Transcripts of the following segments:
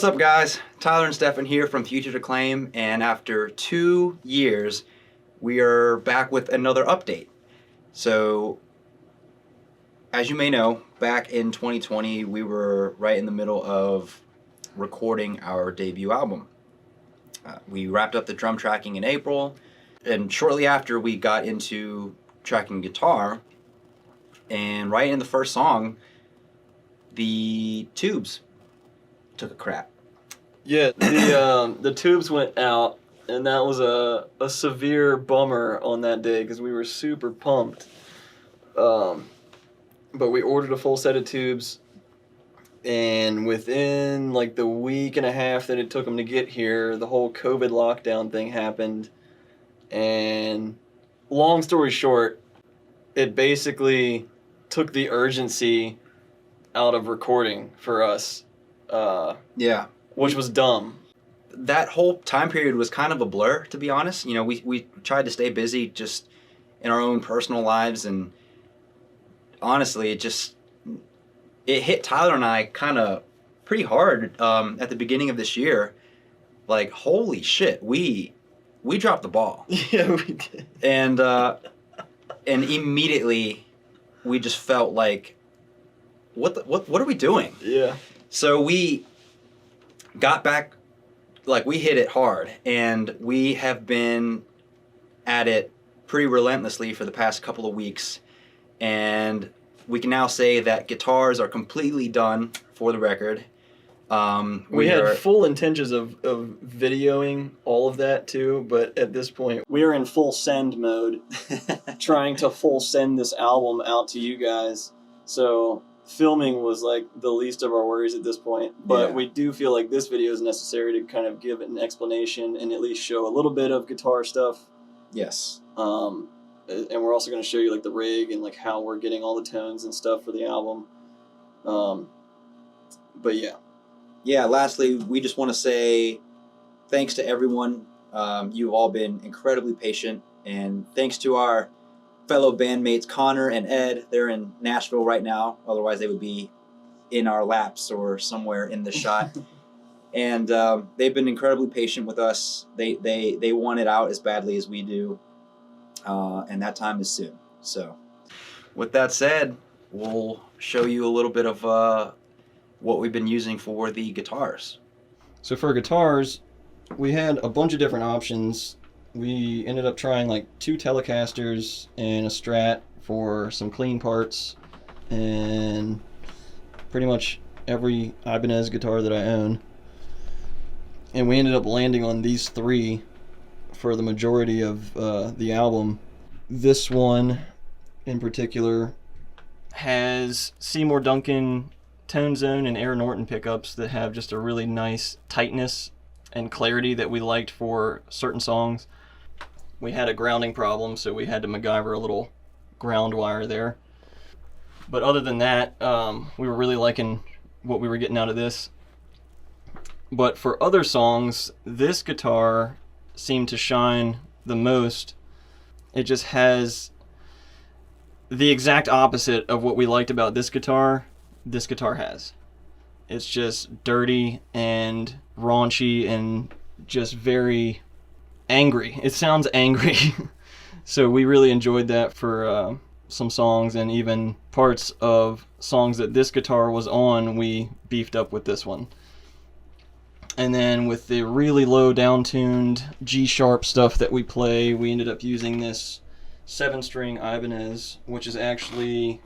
What's up, guys? Tyler and Stefan here from Future to Claim, and after 2 years, we are back with another update. So, as you may know, back in 2020, we were right in the middle of recording our debut album. We wrapped up the drum tracking in April, and shortly after, we got into tracking guitar, and right in the first song, the tubes took a crap. Yeah, the tubes went out, and that was a severe bummer on that day because we were super pumped. But we ordered a full set of tubes, and within like the week and a half that it took them to get here, the whole COVID lockdown thing happened. And long story short, it basically took the urgency out of recording for us. Yeah. Which was dumb. That whole time period was kind of a blur, to be honest. You know, we tried to stay busy just in our own personal lives, and honestly, it hit Tyler and I kind of pretty hard at the beginning of this year. Like, holy shit, we dropped the ball. Yeah, we did. And immediately we just felt like, what are we doing? Yeah. So we got back, like, we hit it hard, and we have been at it pretty relentlessly for the past couple of weeks, and we can now say that guitars are completely done for the record. We had full intentions of videoing all of that too, but at this point we are in full send mode, trying to full send this album out to you guys. So filming was like the least of our worries at this point, but Yeah. we do feel like this video is necessary to kind of give an explanation and at least show a little bit of guitar stuff. Yes. And we're also going to show you like the rig and like how we're getting all the tones and stuff for the album. But yeah. Yeah, lastly, we just want to say thanks to everyone. You've all been incredibly patient, and thanks to our fellow bandmates Connor and Ed. They're in Nashville right now, otherwise they would be in our laps or somewhere in the shot. And they've been incredibly patient with us. They want it out as badly as we do, and that time is soon. So with that said, we'll show you a little bit of what we've been using for the guitars. So for guitars, we had a bunch of different options. We ended up trying like 2 Telecasters and a Strat for some clean parts, and pretty much every Ibanez guitar that I own. And we ended up landing on these 3 for the majority of the album. This one in particular has Seymour Duncan Tone Zone and Aaron Norton pickups that have just a really nice tightness and clarity that we liked for certain songs. We had a grounding problem, so we had to MacGyver a little ground wire there. But other than that, we were really liking what we were getting out of this. But for other songs, this guitar seemed to shine the most. It just has the exact opposite of what we liked about this guitar has. It's just dirty and raunchy and just very angry. It sounds angry. So we really enjoyed that for some songs, and even parts of songs that this guitar was on, we beefed up with this one. And then with the really low down-tuned G-sharp stuff that we play, we ended up using this 7-string Ibanez, which is actually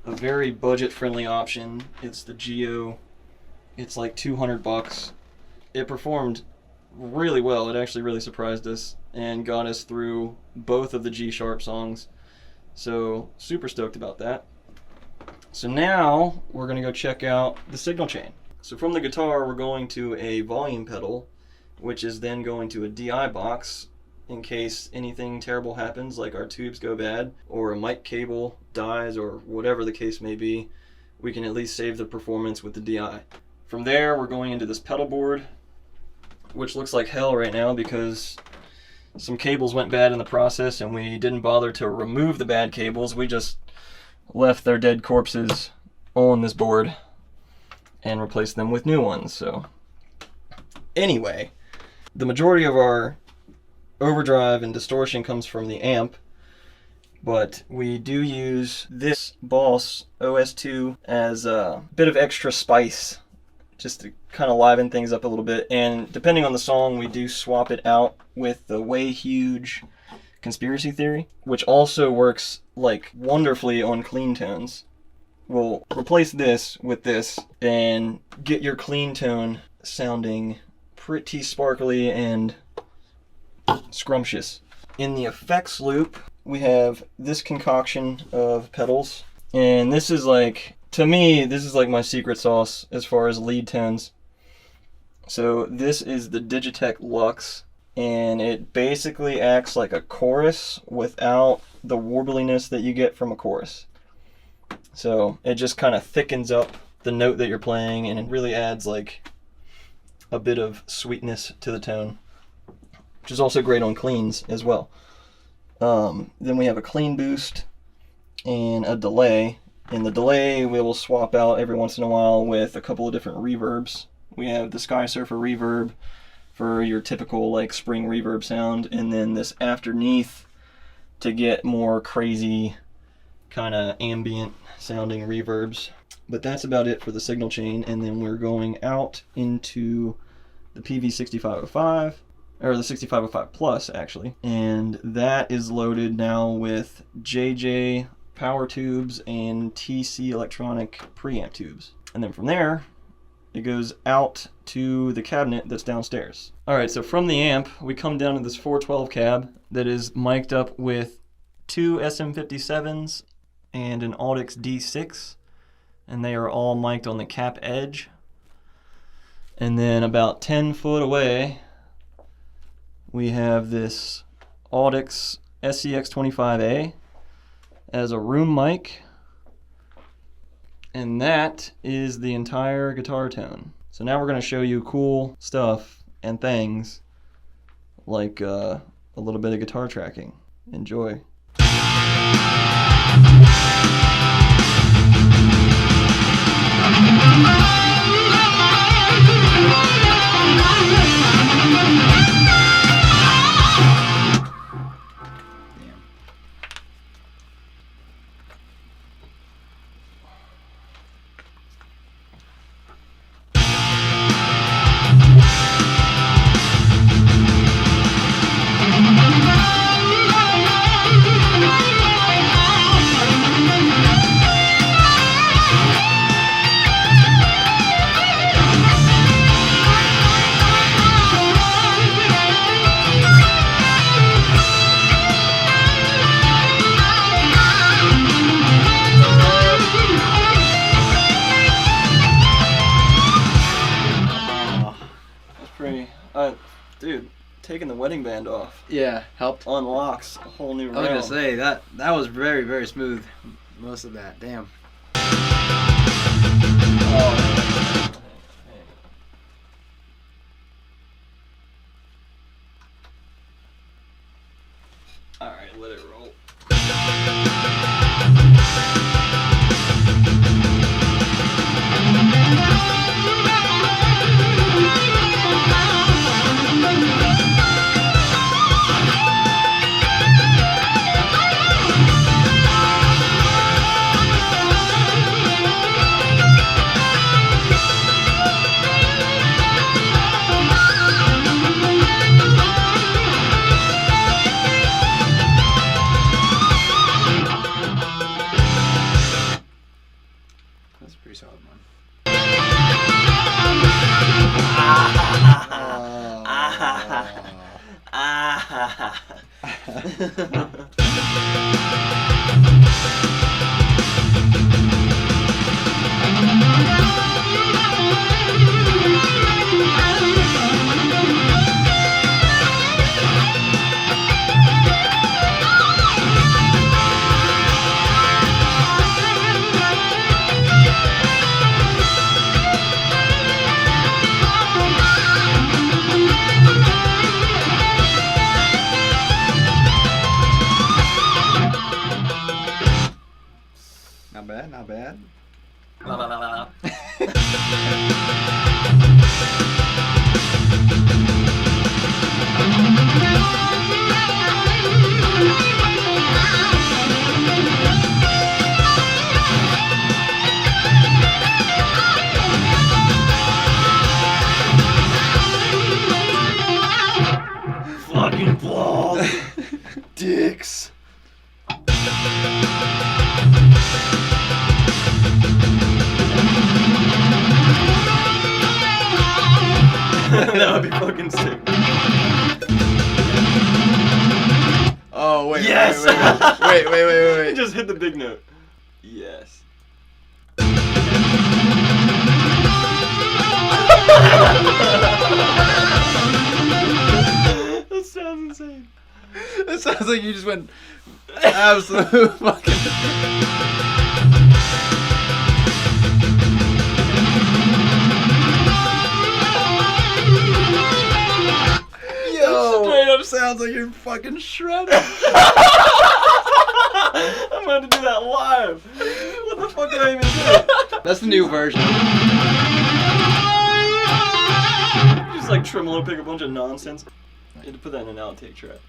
a very budget-friendly option. It's the Geo. It's like $200. It performed really well. It actually really surprised us and got us through both of the G-sharp songs. So super stoked about that. So now we're going to go check out the signal chain. So from the guitar, we're going to a volume pedal, which is then going to a DI box in case anything terrible happens, like our tubes go bad or a mic cable dies or whatever the case may be. We can at least save the performance with the DI. From there, we're going into this pedal board, which looks like hell right now because some cables went bad in the process and we didn't bother to remove the bad cables. We just left their dead corpses on this board and replaced them with new ones. So Anyway, the majority of our overdrive and distortion comes from the amp, but we do use this Boss OS2 as a bit of extra spice, just to kind of liven things up a little bit. And depending on the song, we do swap it out with the Way Huge Conspiracy Theory, which also works like wonderfully on clean tones. We'll replace this with this and get your clean tone sounding pretty sparkly and scrumptious. In the effects loop, we have this concoction of pedals, and this is like, to me, this is like my secret sauce as far as lead tones. So this is the Digitech Lux, and it basically acts like a chorus without the warbliness that you get from a chorus. So it just kind of thickens up the note that you're playing, and it really adds like a bit of sweetness to the tone, which is also great on cleans as well. Then we have a clean boost and a delay. In the delay, we will swap out every once in a while with a couple of different reverbs. We have the Sky Surfer reverb for your typical like spring reverb sound, and then this Afterneath to get more crazy kind of ambient sounding reverbs. But that's about it for the signal chain, and then we're going out into the PV6505, or the 6505 Plus actually, and that is loaded now with JJ power tubes and TC electronic preamp tubes. And then from there, it goes out to the cabinet that's downstairs. Alright, so from the amp, we come down to this 412 cab that is mic'd up with two SM57s and an Audix D6, and they are all mic'd on the cap edge. And then about 10 foot away, we have this Audix SCX25A as a room mic, and that is the entire guitar tone. So now we're going to show you cool stuff and things like a little bit of guitar tracking. Enjoy. Dude, taking the wedding band off Yeah, helped. unlocks a whole new realm. I was gonna say that was very, very smooth. Most of that, damn. Oh, alright, let it roll. That's a pretty solid one. Not bad, not bad. That would be fucking sick. Oh wait. Yes! Wait. Just hit the big note. Yes. That sounds insane. It sounds like you just went absolute fucking. Yo! Straight up sounds like you're fucking shredded. I'm about to do that live. What the fuck did I even do? That's the new version. Just like tremolo pick a bunch of nonsense. You had to put that in an outtake track.